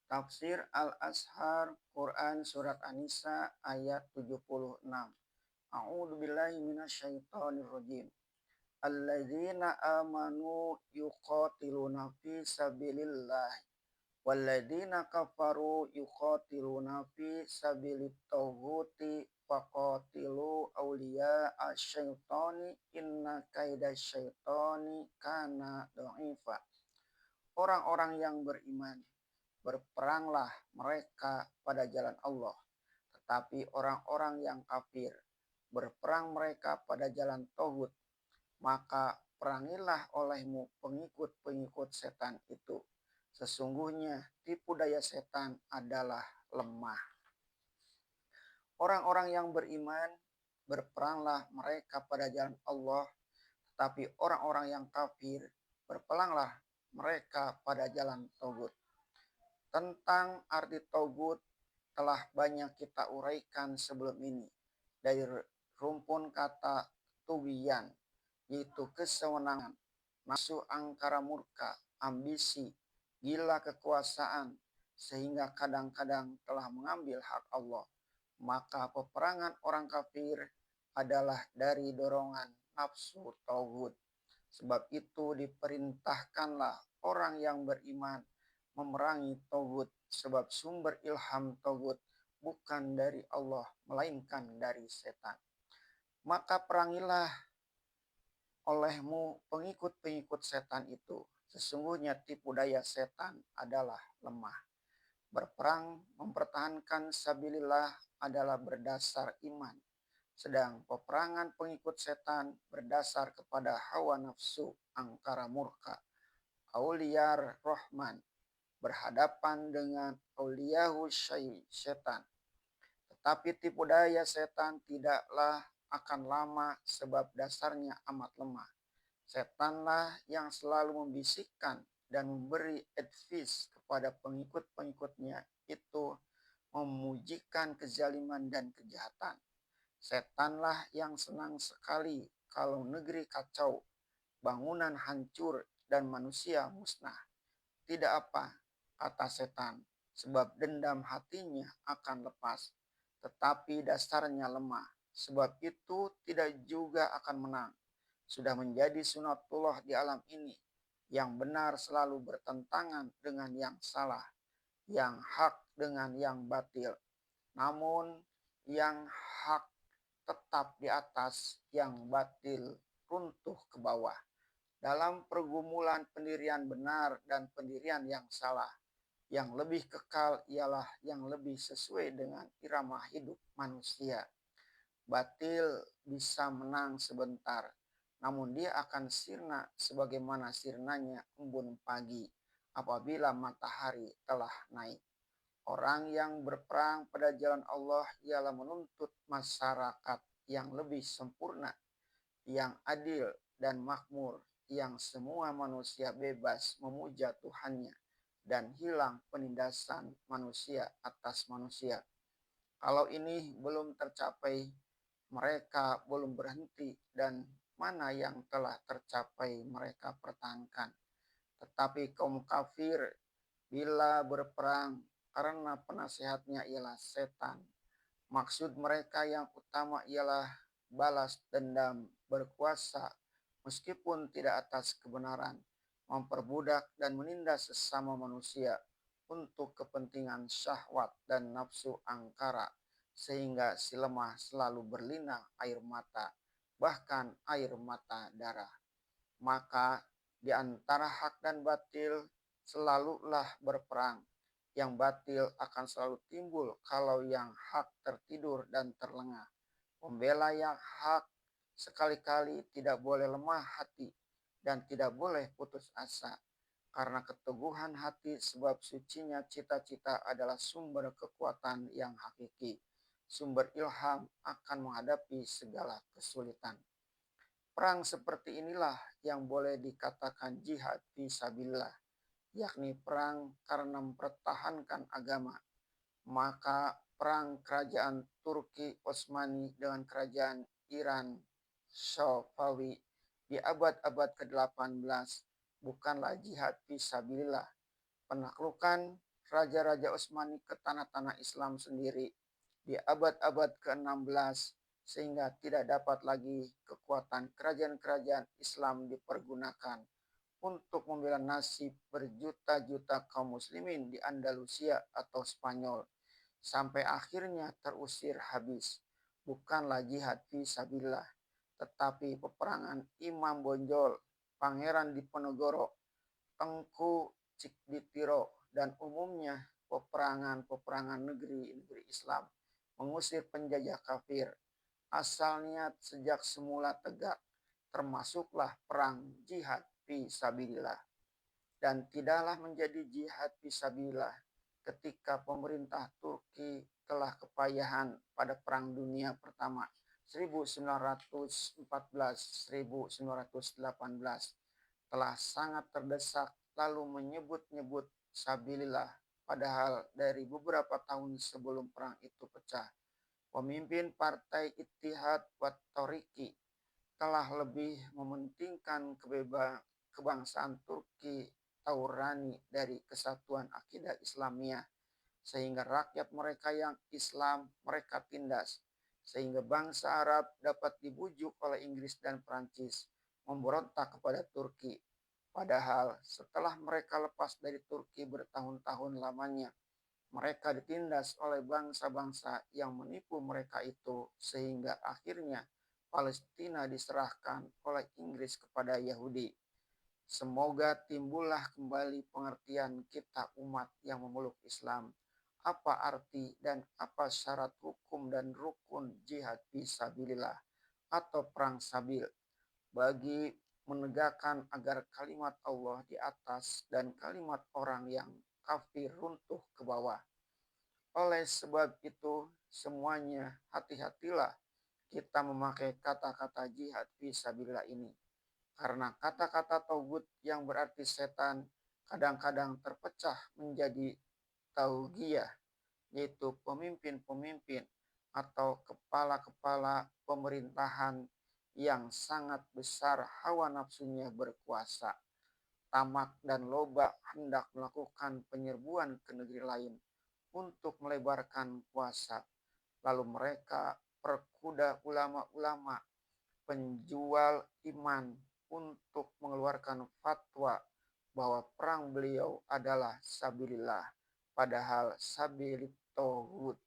Tafsir Al-Azhar Quran Surat An-Nisa ayat 76. A'udzu billahi minasyaitonir rajim. Alladzina amanu yuqatiluna fi sabilillah walladzina kafaru yuqatiluna fi sabilit taghuti faqatilu awliya asyaitoni inna kaidasyaitoni kana dha'ifa. Orang-orang yang beriman, berperanglah mereka pada jalan Allah. Tetapi orang-orang yang kafir, berperang mereka pada jalan Tauhid. Maka perangilah olehmu pengikut-pengikut setan itu. Sesungguhnya tipu daya setan adalah lemah. Orang-orang yang beriman, berperanglah mereka pada jalan Allah. Tetapi orang-orang yang kafir, berperanglah mereka pada jalan Tauhid. Tentang arti Tauhid telah banyak kita uraikan sebelum ini dari rumpun kata tugian, yaitu kesewenangan, nafsu angkara murka, ambisi, gila kekuasaan, sehingga kadang-kadang telah mengambil hak Allah. Maka peperangan orang kafir adalah dari dorongan nafsu tauhid. Sebab itu diperintahkanlah orang yang beriman memerangi tauhid, sebab sumber ilham tauhid bukan dari Allah melainkan dari setan. Maka perangilah olehmu pengikut-pengikut setan itu. Sesungguhnya tipu daya setan adalah lemah. Berperang mempertahankan sabilillah adalah berdasar iman. Sedang peperangan pengikut setan berdasar kepada hawa nafsu angkara murka. Auliyar Rahman berhadapan dengan auliyahu syaitan. Tetapi tipu daya setan tidaklah akan lama sebab dasarnya amat lemah. Setanlah yang selalu membisikkan dan memberi advice kepada pengikut-pengikutnya itu memujikan kezaliman dan kejahatan. Setanlah yang senang sekali kalau negeri kacau, bangunan hancur dan manusia musnah. Tidak apa, kata setan, sebab dendam hatinya akan lepas. Tetapi dasarnya lemah, sebab itu tidak juga akan menang. Sudah menjadi sunatullah di alam ini. Yang benar selalu bertentangan dengan yang salah, yang hak dengan yang batil. Namun yang hak tetap di atas, yang batil runtuh ke bawah. Dalam pergumulan pendirian benar dan pendirian yang salah, yang lebih kekal ialah yang lebih sesuai dengan irama hidup manusia. Batil bisa menang sebentar, namun dia akan sirna sebagaimana sirnanya embun pagi apabila matahari telah naik. Orang yang berperang pada jalan Allah ialah menuntut masyarakat yang lebih sempurna, yang adil dan makmur, yang semua manusia bebas memuja Tuhannya dan hilang penindasan manusia atas manusia. Kalau ini belum tercapai, mereka belum berhenti, dan mana yang telah tercapai mereka pertahankan. Tetapi kaum kafir bila berperang karena penasehatnya ialah setan, maksud mereka yang utama ialah balas dendam, berkuasa meskipun tidak atas kebenaran, memperbudak dan menindas sesama manusia untuk kepentingan syahwat dan nafsu angkara, sehingga si lemah selalu berlinang air mata, bahkan air mata darah. Maka di antara hak dan batil selalulah berperang. Yang batil akan selalu timbul kalau yang hak tertidur dan terlengah. Pembela yang hak sekali-kali tidak boleh lemah hati dan tidak boleh putus asa. Karena keteguhan hati sebab sucinya cita-cita adalah sumber kekuatan yang hakiki. Sumber ilham akan menghadapi segala kesulitan. Perang seperti inilah yang boleh dikatakan jihad fisabilillah, yakni perang karena mempertahankan agama. Maka perang kerajaan Turki Utsmani dengan kerajaan Iran Safawi di abad-abad ke-18 bukanlah jihad fisabilillah. Penaklukan Raja-Raja Utsmani ke tanah-tanah Islam sendiri di abad-abad ke-16 sehingga tidak dapat lagi kekuatan kerajaan-kerajaan Islam dipergunakan untuk membela nasib berjuta-juta kaum muslimin di Andalusia atau Spanyol sampai akhirnya terusir habis. Bukanlah jihad fisabilillah, tetapi peperangan Imam Bonjol, Pangeran Diponegoro, Tengku Cikditiro, dan umumnya peperangan-peperangan negeri-negeri Islam mengusir penjajah kafir. Asal niat sejak semula tegak, termasuklah perang jihad fisabilillah. Dan tidaklah menjadi jihad fisabilillah ketika pemerintah Turki telah kepayahan pada Perang Dunia Pertama 1914-1918 telah sangat terdesak lalu menyebut-nyebut sabilillah, padahal dari beberapa tahun sebelum perang itu pecah, pemimpin Partai Ittihad wat Thoriqi telah lebih mementingkan kebangsaan Turki Taurani dari kesatuan akidah Islamiyah, sehingga rakyat mereka yang Islam mereka tindas, sehingga bangsa Arab dapat dibujuk oleh Inggris dan Prancis memberontak kepada Turki. Padahal setelah mereka lepas dari Turki bertahun-tahun lamanya, mereka ditindas oleh bangsa-bangsa yang menipu mereka itu, sehingga akhirnya Palestina diserahkan oleh Inggris kepada Yahudi. Semoga timbullah kembali pengertian kita umat yang memeluk Islam. Apa arti dan apa syarat hukum dan rukun jihad fisabilillah atau perang sabil bagi menegakkan agar kalimat Allah di atas dan kalimat orang yang kafir runtuh ke bawah. Oleh sebab itu, semuanya hati-hatilah kita memakai kata-kata jihad fisabilillah ini. Karena kata-kata tauhid yang berarti setan kadang-kadang terpecah menjadi taugiyah, yaitu pemimpin-pemimpin atau kepala-kepala pemerintahan yang sangat besar hawa nafsunya berkuasa, tamak dan loba hendak melakukan penyerbuan ke negeri lain untuk melebarkan kuasa. Lalu mereka perkuda ulama-ulama penjual iman untuk mengeluarkan fatwa bahwa perang beliau adalah sabilillah, padahal sabilit tauhid.